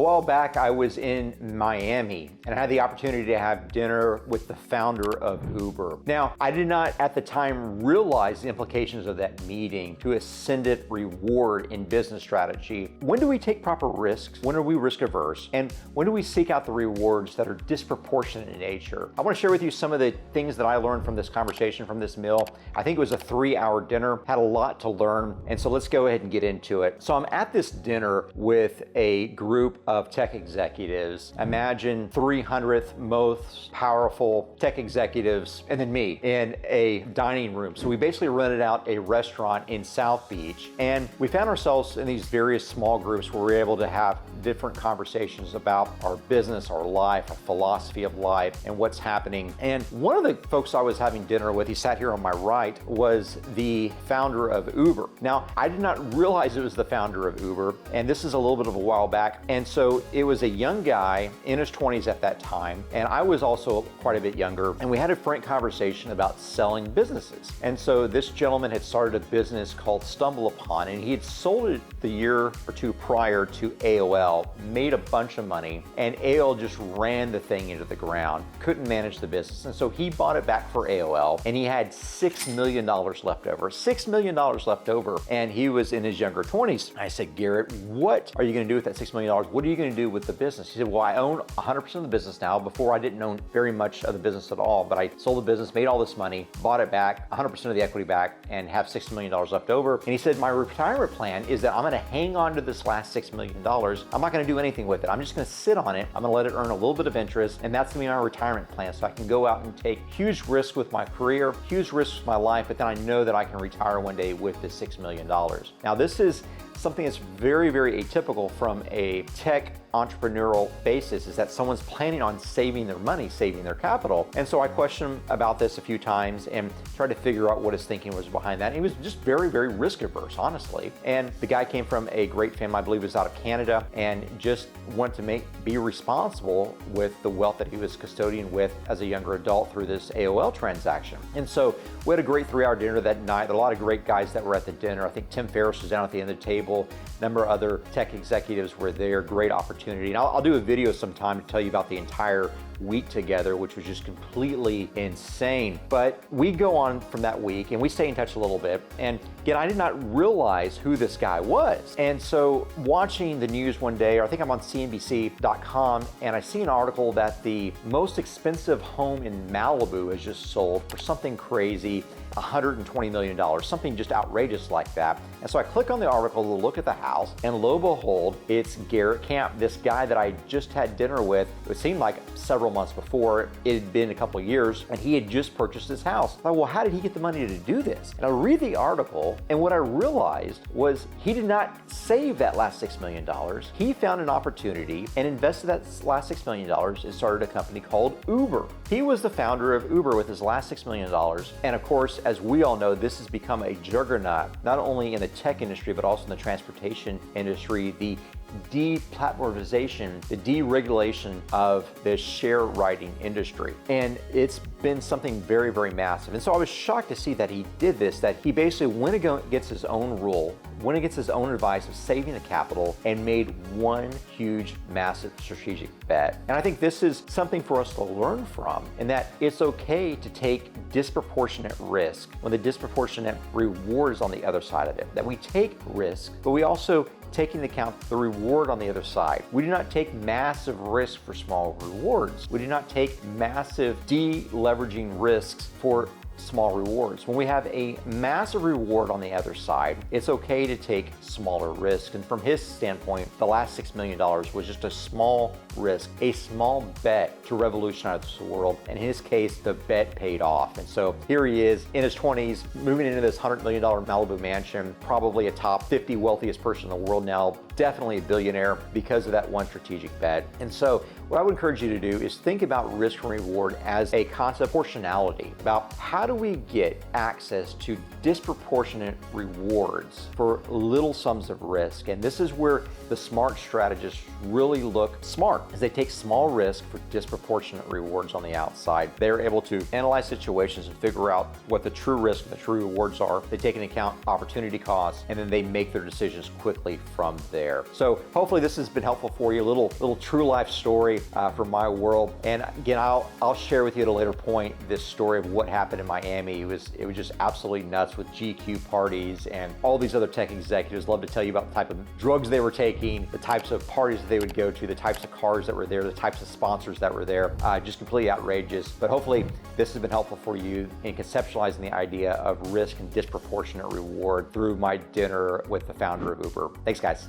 while back, I was in Miami and I had the opportunity to have dinner with the founder of Uber. Now, I did not at the time realize the implications of that meeting to ascendant reward in business strategy. When do we take proper risks? When are we risk averse? And when do we seek out the rewards that are disproportionate in nature? I want to share with you some of the things that I learned from this conversation, from this meal. I think it was a 3-hour dinner, had a lot to learn. And so let's go ahead and get into it. So I'm at this dinner with a group of tech executives. Imagine 300th most powerful tech executives and then me in a dining room. So we basically rented out a restaurant in South Beach, and we found ourselves in these various small groups where we were able to have different conversations about our business, our life, our philosophy of life, and what's happening. And one of the folks I was having dinner with, he sat here on my right, was the founder of Uber. Now, I did not realize it was the founder of Uber, and this is a little bit of a while back. And so it was a young guy in his 20s at that time, and I was also quite a bit younger, and we had a frank conversation about selling businesses. And so this gentleman had started a business called Stumble Upon, and he had sold it the year or two prior to AOL, made a bunch of money, and AOL just ran the thing into the ground, couldn't manage the business. And so he bought it back for AOL, and he had $6 million left over, $6 million left over, and he was in his younger 20s. I said, Garrett, what are you gonna do with that $6 million? What are you gonna do with the business? He said, well, I own 100% of the business now. Before I didn't own very much of the business at all, but I sold the business, made all this money, bought it back, 100% of the equity back, and have $6 million left over. And he said, my retirement plan is that I'm gonna hang on to this last $6 million. I'm not gonna do anything with it. I'm just gonna sit on it. I'm gonna let it earn a little bit of interest, and that's gonna be my retirement plan. So I can go out and take huge risks with my career, huge risks with my life, but then I know that I can retire one day with this $6 million. Now, this is something that's very, very atypical from a tech entrepreneurial basis, is that someone's planning on saving their money, saving their capital. And so I questioned him about this a few times and tried to figure out what his thinking was behind that. And he was just very, very risk averse, honestly. And the guy came from a great family, I believe he was out of Canada, and just wanted to be responsible with the wealth that he was custodian with as a younger adult through this AOL transaction. And so we had a great 3-hour dinner that night. There were a lot of great guys that were at the dinner. I think Tim Ferriss was down at the end of the table. A number of other tech executives were there. Great opportunity. And I'll do a video sometime to tell you about the entire week together, which was just completely insane. But we go on from that week and we stay in touch a little bit. And again, I did not realize who this guy was. And so watching the news one day, or I think I'm on CNBC.com, and I see an article that the most expensive home in Malibu has just sold for something crazy, $120 million, something just outrageous like that. And so I click on the article to look at the house, and lo and behold, it's Garrett Camp, this guy that I just had dinner with. It seemed like several months before. It had been a couple of years, and he had just purchased his house. I thought, well, how did he get the money to do this? And I read the article, and what I realized was he did not save that last $6 million. He found an opportunity and invested that last $6 million and started a company called Uber. He was the founder of Uber with his last $6 million. And of course, as we all know, this has become a juggernaut, not only in the tech industry, but also in the transportation industry. The deplatformization, the deregulation of the share riding industry. And it's been something very, very massive. And so I was shocked to see that he did this, that he basically went against his own rule, went against his own advice of saving the capital, and made one huge, massive strategic bet. And I think this is something for us to learn from, in that it's okay to take disproportionate risk when the disproportionate reward is on the other side of it. That we take risk, but we also take into account the reward on the other side. We do not take massive risk for small rewards. We do not take massive deleveraging risks for small rewards. When we have a massive reward on the other side, it's okay to take smaller risks. And from his standpoint, the last $6 million was just a small risk, a small bet to revolutionize the world. In his case, the bet paid off. And so here he is in his 20s, moving into this $100 million Malibu mansion, probably a top 50 wealthiest person in the world now, definitely a billionaire because of that one strategic bet. And so what I would encourage you to do is think about risk and reward as a concept of proportionality, about how how do we get access to disproportionate rewards for little sums of risk? And this is where the smart strategists really look smart, as they take small risk for disproportionate rewards on the outside. They're able to analyze situations and figure out what the true risk and the true rewards are. They take into account opportunity costs, and then they make their decisions quickly from there. So hopefully this has been helpful for you, a little true life story from my world. And again, I'll share with you at a later point this story of what happened in Miami. It was just absolutely nuts with GQ parties and all these other tech executives. Love to tell you about the type of drugs they were taking, the types of parties that they would go to, the types of cars that were there, the types of sponsors that were there. Just completely outrageous. But hopefully this has been helpful for you in conceptualizing the idea of risk and disproportionate reward through my dinner with the founder of Uber. Thanks, guys.